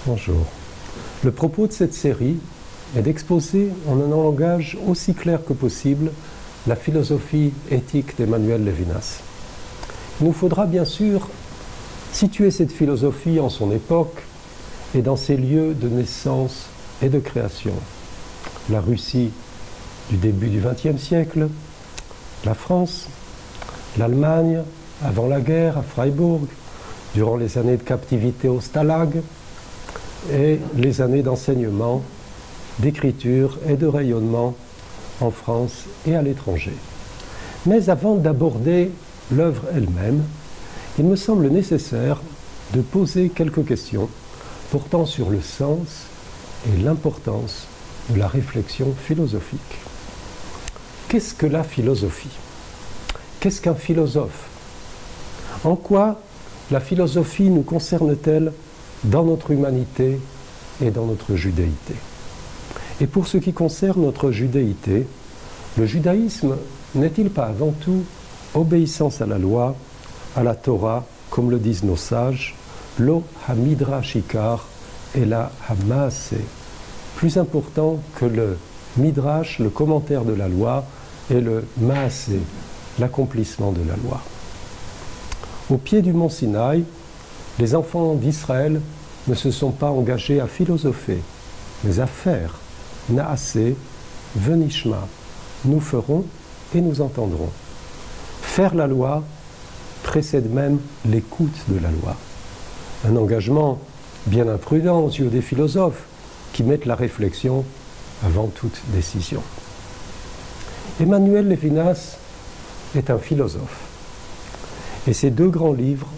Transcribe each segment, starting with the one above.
Bonjour. Le propos de cette série est d'exposer en un langage aussi clair que possible la philosophie éthique d'Emmanuel Levinas. Il nous faudra bien sûr situer cette philosophie en son époque et dans ses lieux de naissance et de création. La Russie du début du XXe siècle, la France, l'Allemagne avant la guerre à Freiburg, durant les années de captivité au Stalag et les années d'enseignement, d'écriture et de rayonnement en France et à l'étranger. Mais avant d'aborder l'œuvre elle-même, il me semble nécessaire de poser quelques questions portant sur le sens et l'importance de la réflexion philosophique. Qu'est-ce que la philosophie? Qu'est-ce qu'un philosophe? En quoi la philosophie nous concerne-t-elle dans notre humanité et dans notre judéité? Et pour ce qui concerne notre judéité, le judaïsme n'est-il pas avant tout obéissance à la loi, à la Torah, comme le disent nos sages, lo ha-midrash ikar et la ha-maaseh, plus important que le midrash, le commentaire de la loi, et le maaseh, l'accomplissement de la loi. Au pied du mont Sinaï, les enfants d'Israël ne se sont pas engagés à philosopher, mais à faire. Naaseh, venishma, nous ferons et nous entendrons. Faire la loi précède même l'écoute de la loi. Un engagement bien imprudent aux yeux des philosophes qui mettent la réflexion avant toute décision. Emmanuel Levinas est un philosophe. Et ses deux grands livres,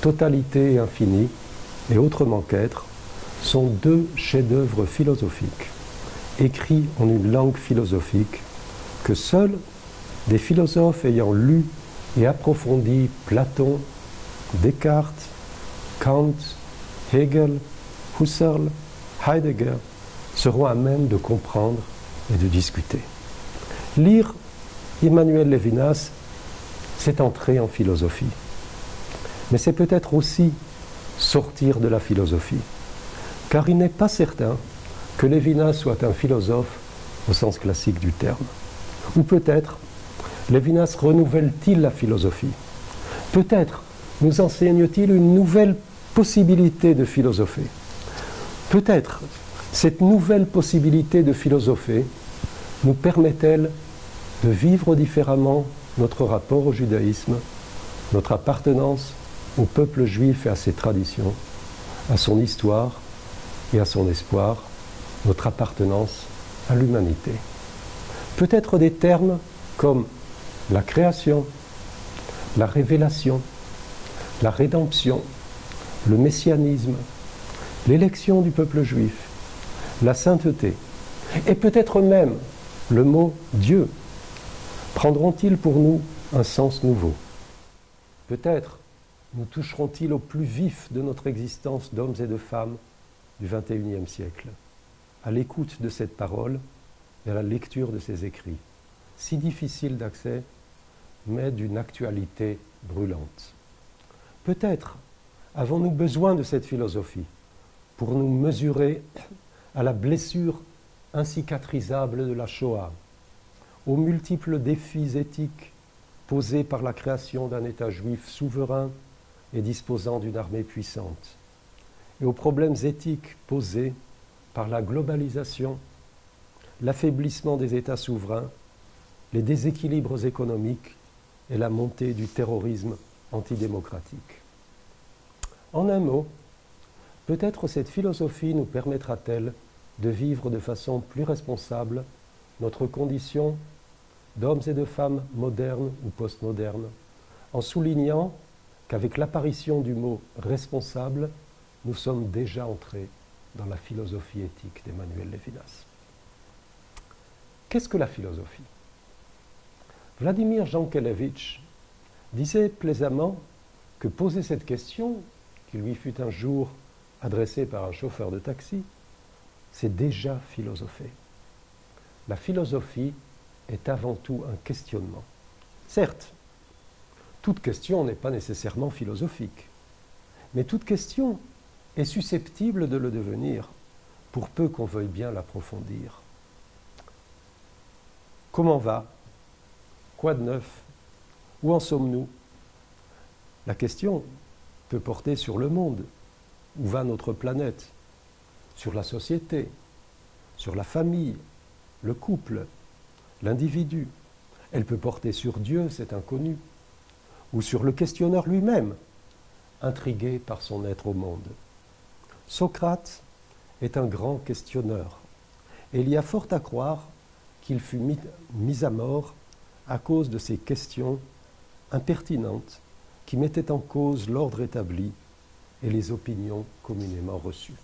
Totalité et Infini, et Autrement qu'être, sont deux chefs-d'œuvre philosophiques, écrits en une langue philosophique que seuls des philosophes ayant lu et approfondi Platon, Descartes, Kant, Hegel, Husserl, Heidegger seront à même de comprendre et de discuter. Lire Emmanuel Levinas, c'est entrer en philosophie. Mais c'est peut-être aussi sortir de la philosophie. Car il n'est pas certain que Levinas soit un philosophe au sens classique du terme. Ou peut-être, Levinas renouvelle-t-il la philosophie? Peut-être nous enseigne-t-il une nouvelle possibilité de philosopher. Peut-être cette nouvelle possibilité de philosopher nous permet-elle de vivre différemment notre rapport au judaïsme, notre appartenance au peuple juif et à ses traditions, à son histoire et à son espoir, notre appartenance à l'humanité. Peut-être des termes comme la création, la révélation, la rédemption, le messianisme, l'élection du peuple juif, la sainteté, et peut-être même le mot Dieu, prendront-ils pour nous un sens nouveau? Peut-être nous toucheront-ils au plus vif de notre existence d'hommes et de femmes du XXIe siècle, à l'écoute de cette parole et à la lecture de ces écrits, si difficiles d'accès, mais d'une actualité brûlante. Peut-être avons-nous besoin de cette philosophie pour nous mesurer à la blessure incicatrisable de la Shoah, aux multiples défis éthiques posés par la création d'un État juif souverain et disposant d'une armée puissante, et aux problèmes éthiques posés par la globalisation, l'affaiblissement des États souverains, les déséquilibres économiques et la montée du terrorisme antidémocratique. En un mot, peut-être cette philosophie nous permettra-t-elle de vivre de façon plus responsable notre condition d'hommes et de femmes modernes ou postmodernes, en soulignant qu'avec l'apparition du mot « responsable », nous sommes déjà entrés dans la philosophie éthique d'Emmanuel Levinas. Qu'est-ce que la philosophie? Vladimir Jankélévitch disait plaisamment que poser cette question, qui lui fut un jour adressée par un chauffeur de taxi, c'est déjà philosopher. La philosophie est avant tout un questionnement. Certes, toute question n'est pas nécessairement philosophique, mais toute question est susceptible de le devenir, pour peu qu'on veuille bien l'approfondir. Comment va? Quoi de neuf? Où en sommes-nous? La question peut porter sur le monde. Où va notre planète? Sur la société, sur la famille, le couple, l'individu. Elle peut porter sur Dieu, cet inconnu, ou sur le questionneur lui-même, intrigué par son être au monde. Socrate est un grand questionneur, et il y a fort à croire qu'il fut mis à mort à cause de ces questions impertinentes qui mettaient en cause l'ordre établi et les opinions communément reçues.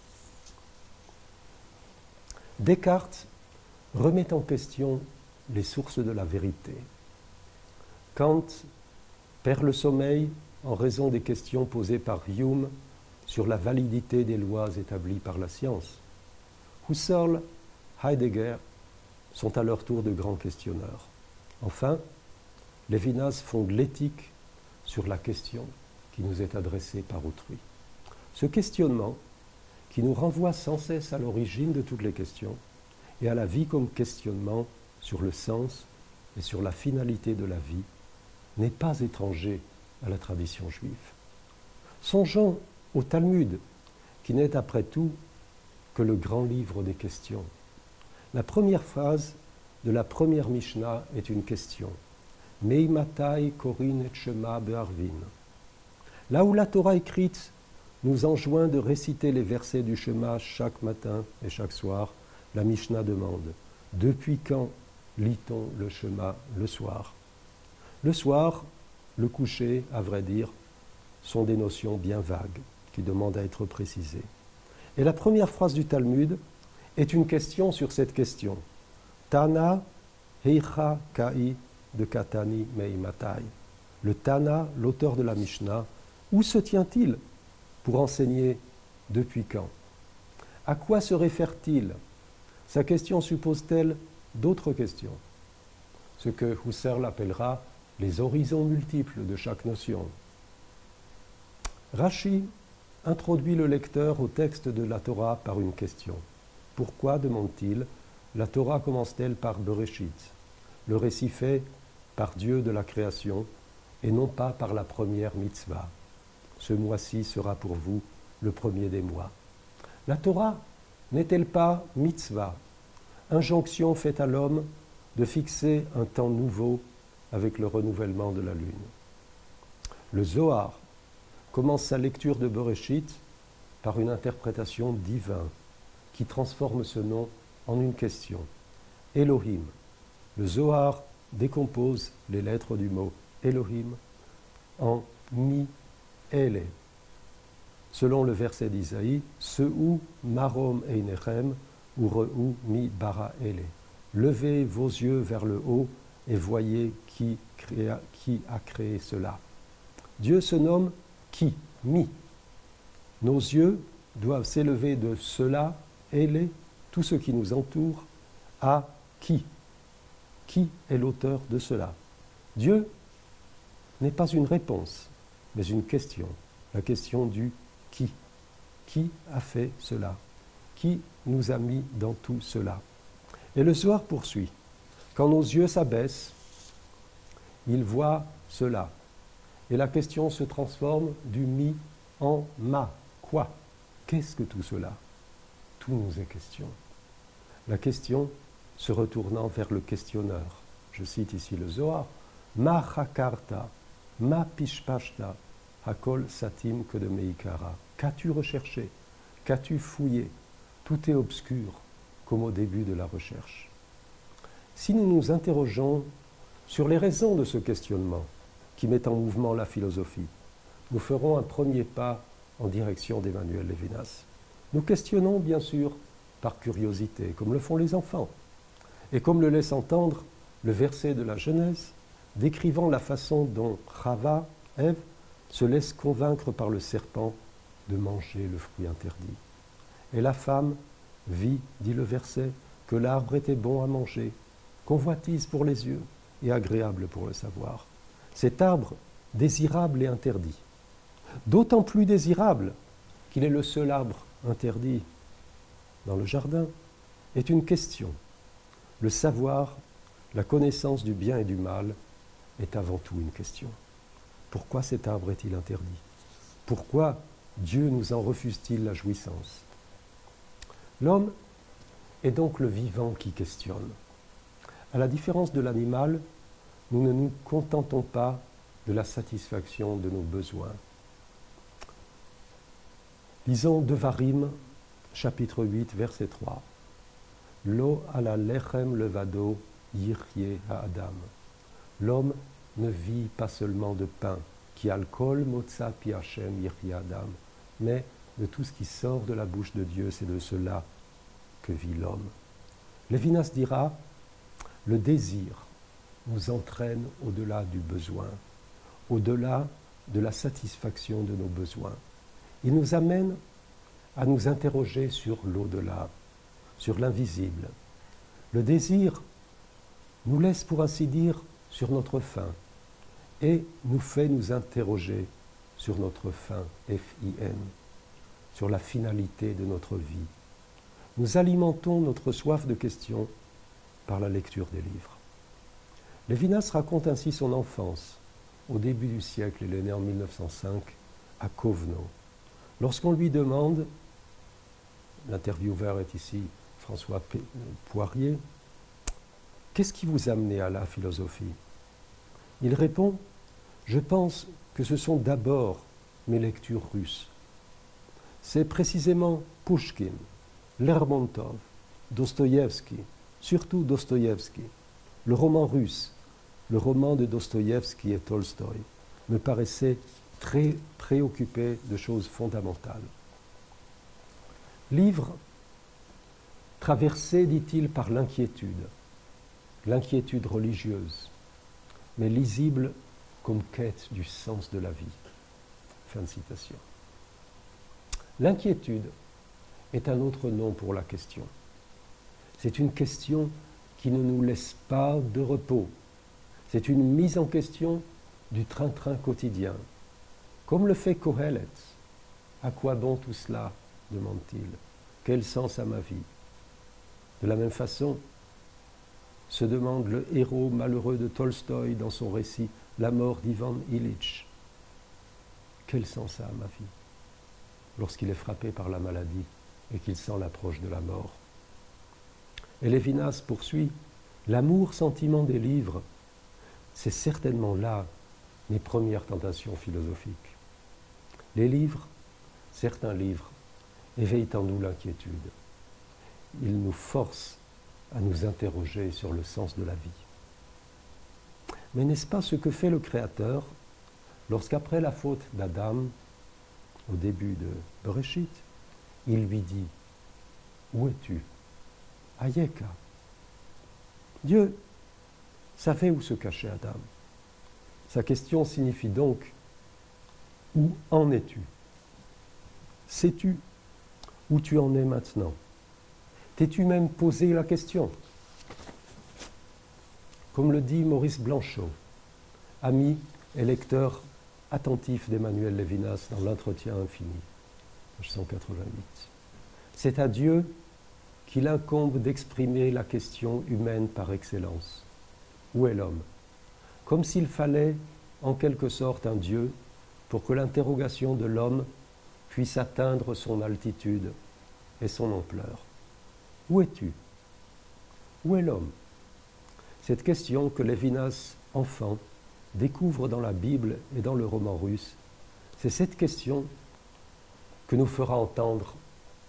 Descartes remet en question les sources de la vérité. Kant perd le sommeil en raison des questions posées par Hume sur la validité des lois établies par la science. Husserl, Heidegger sont à leur tour de grands questionneurs. Enfin, Lévinas fonde l'éthique sur la question qui nous est adressée par autrui. Ce questionnement, qui nous renvoie sans cesse à l'origine de toutes les questions et à la vie comme questionnement sur le sens et sur la finalité de la vie, n'est pas étranger à la tradition juive. Songeons au Talmud, qui n'est après tout que le grand livre des questions. La première phrase de la première Mishnah est une question. Mei matai korin et shema be'arvin. Là où la Torah écrite nous enjoint de réciter les versets du Shema chaque matin et chaque soir, la Mishnah demande « Depuis quand lit-on le Shema le soir ?» Le soir, le coucher, à vrai dire, sont des notions bien vagues qui demandent à être précisées. Et la première phrase du Talmud est une question sur cette question. Tana heicha kai de katani meimatai. Le Tana, l'auteur de la Mishnah, où se tient-il pour enseigner depuis quand? À quoi se réfère-t-il? Sa question suppose-t-elle d'autres questions? Ce que Husserl appellera les horizons multiples de chaque notion. Rashi introduit le lecteur au texte de la Torah par une question. Pourquoi, demande-t-il, la Torah commence-t-elle par Bereshit, le récit fait par Dieu de la création, et non pas par la première mitzvah? Ce mois-ci sera pour vous le premier des mois. La Torah n'est-elle pas mitzvah, injonction faite à l'homme de fixer un temps nouveau avec le renouvellement de la lune? Le Zohar commence sa lecture de Bereshit par une interprétation divine qui transforme ce nom en une question. Elohim. Le Zohar décompose les lettres du mot Elohim en mi ele. Selon le verset d'Isaïe, Seu marom einechem ureu mi bara ele. Levez vos yeux vers le haut et voyez qui a créé cela. Dieu se nomme qui, mi. Nos yeux doivent s'élever de cela, ele, tout ce qui nous entoure, à qui. Qui est l'auteur de cela? Dieu n'est pas une réponse, mais une question. La question du qui. Qui a fait cela? Qui nous a mis dans tout cela? Et le Zohar poursuit. Quand nos yeux s'abaissent, ils voient cela. Et la question se transforme du mi en ma. Quoi? Qu'est-ce que tout cela? Tout nous est question. La question se retournant vers le questionneur. Je cite ici le Zohar. Ma chakarta, ma pishpashta, hakol satim que de meikara. Qu'as-tu recherché? Qu'as-tu fouillé? Tout est obscur, comme au début de la recherche. Si nous nous interrogeons sur les raisons de ce questionnement qui met en mouvement la philosophie, nous ferons un premier pas en direction d'Emmanuel Lévinas. Nous questionnons bien sûr par curiosité, comme le font les enfants, et comme le laisse entendre le verset de la Genèse, décrivant la façon dont Chava, Ève, se laisse convaincre par le serpent de manger le fruit interdit. Et la femme vit, dit le verset, que l'arbre était bon à manger, convoitise pour les yeux et agréable pour le savoir. Cet arbre désirable et interdit. D'autant plus désirable qu'il est le seul arbre interdit dans le jardin, est une question. Le savoir, la connaissance du bien et du mal est avant tout une question. Pourquoi cet arbre est-il interdit? Pourquoi Dieu nous en refuse-t-il la jouissance? L'homme est donc le vivant qui questionne. À la différence de l'animal, nous ne nous contentons pas de la satisfaction de nos besoins. Lisons Devarim, chapitre 8, verset 3. Lo ala lechem levado yirye ha-adam. L'homme ne vit pas seulement de pain, qui alcool motza pi Hashem yirye adam, mais de tout ce qui sort de la bouche de Dieu, c'est de cela que vit l'homme. Lévinas dira, le désir nous entraîne au-delà du besoin, au-delà de la satisfaction de nos besoins. Il nous amène à nous interroger sur l'au-delà, sur l'invisible. Le désir nous laisse, pour ainsi dire, sur notre faim et nous fait nous interroger sur notre fin, F-I-N, sur la finalité de notre vie. Nous alimentons notre soif de questions par la lecture des livres. Lévinas raconte ainsi son enfance. Au début du siècle, il est né en 1905 à Kovno. Lorsqu'on lui demande, l'intervieweur est ici François Poirier, qu'est-ce qui vous a amené à la philosophie? Il répond, je pense que ce sont d'abord mes lectures russes. C'est précisément Pouchkine, Lermontov, Dostoïevski, surtout Dostoïevski. Le roman russe, le roman de Dostoïevski et Tolstoï, me paraissait très préoccupé de choses fondamentales. Livre traversé, dit-il, par l'inquiétude religieuse, mais lisible comme quête du sens de la vie. Fin de citation. L'inquiétude est un autre nom pour la question. C'est une question qui ne nous laisse pas de repos. C'est une mise en question du train-train quotidien. Comme le fait Kohelet. À quoi bon tout cela? Demande-t-il. Quel sens a ma vie? De la même façon, se demande le héros malheureux de Tolstoï dans son récit La mort d'Ivan Ilitch. Quel sens a ma vie? Lorsqu'il est frappé par la maladie et qu'il sent l'approche de la mort. Et Lévinas poursuit, l'amour-sentiment des livres, c'est certainement là mes premières tentations philosophiques. Les livres, certains livres, éveillent en nous l'inquiétude. Ils nous forcent à nous interroger sur le sens de la vie. Mais n'est-ce pas ce que fait le Créateur lorsqu'après la faute d'Adam, au début de Bereshit, il lui dit « Où es-tu » Ayeka. Dieu savait où se cachait Adam. Sa question signifie donc « Où en es-tu » Sais-tu où tu en es maintenant? T'es-tu même posé la question? Comme le dit Maurice Blanchot, ami et lecteur attentif d'Emmanuel Lévinas dans l'Entretien infini, page 188. C'est à Dieu qu'il incombe d'exprimer la question humaine par excellence. Où est l'homme? Comme s'il fallait, en quelque sorte, un Dieu pour que l'interrogation de l'homme puisse atteindre son altitude et son ampleur. Où es-tu? Où est l'homme? Cette question que Lévinas, enfant, découvre dans la Bible et dans le roman russe, c'est cette question que nous fera entendre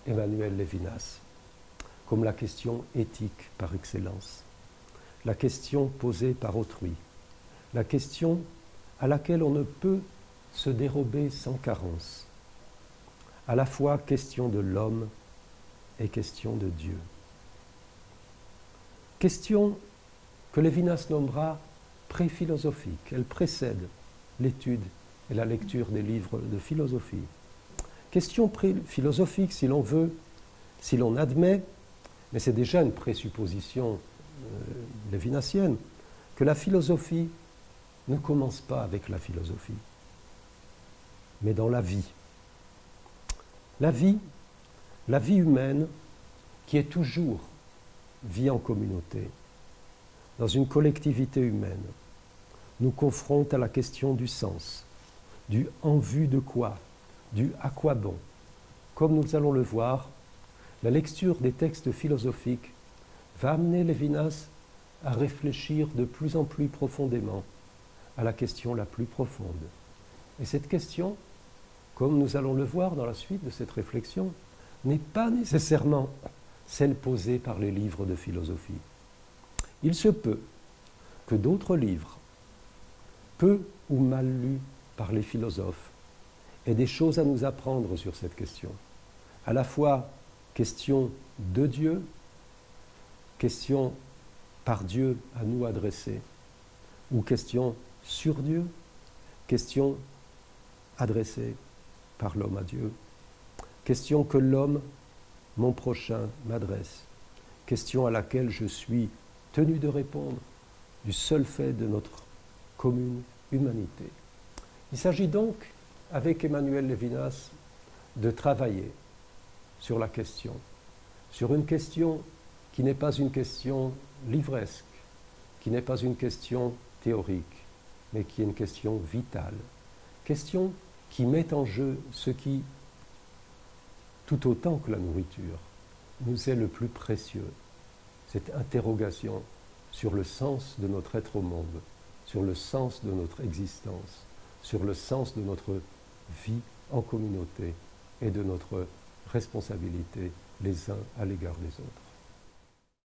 Emmanuel Lévinas, comme la question éthique par excellence, la question posée par autrui, la question à laquelle on ne peut se dérober sans carence, à la fois question de l'homme et question de Dieu. Question que Lévinas nommera pré-philosophique. Elle précède l'étude et la lecture des livres de philosophie. Question pré-philosophique, si l'on veut, si l'on admet, mais c'est déjà une présupposition lévinassienne, que la philosophie ne commence pas avec la philosophie, mais dans la vie. La vie humaine, qui est toujours vie en communauté, dans une collectivité humaine, nous confronte à la question du sens, du en vue de quoi, du à quoi bon. Comme nous allons le voir, la lecture des textes philosophiques va amener Lévinas à réfléchir de plus en plus profondément à la question la plus profonde. Et cette question, comme nous allons le voir dans la suite de cette réflexion, n'est pas nécessairement celle posée par les livres de philosophie. Il se peut que d'autres livres, peu ou mal lus par les philosophes, aient des choses à nous apprendre sur cette question. À la fois question de Dieu, question par Dieu à nous adressée, ou question sur Dieu, question adressée par l'homme à Dieu, question que l'homme, mon prochain, m'adresse, question à laquelle je suis tenu de répondre du seul fait de notre commune humanité. Il s'agit donc, avec Emmanuel Lévinas, de travailler sur la question, sur une question qui n'est pas une question livresque, qui n'est pas une question théorique, mais qui est une question vitale, question qui met en jeu ce qui, tout autant que la nourriture, nous est le plus précieux, cette interrogation sur le sens de notre être au monde, sur le sens de notre existence, sur le sens de notre vie en communauté et de notre responsabilité les uns à l'égard des autres.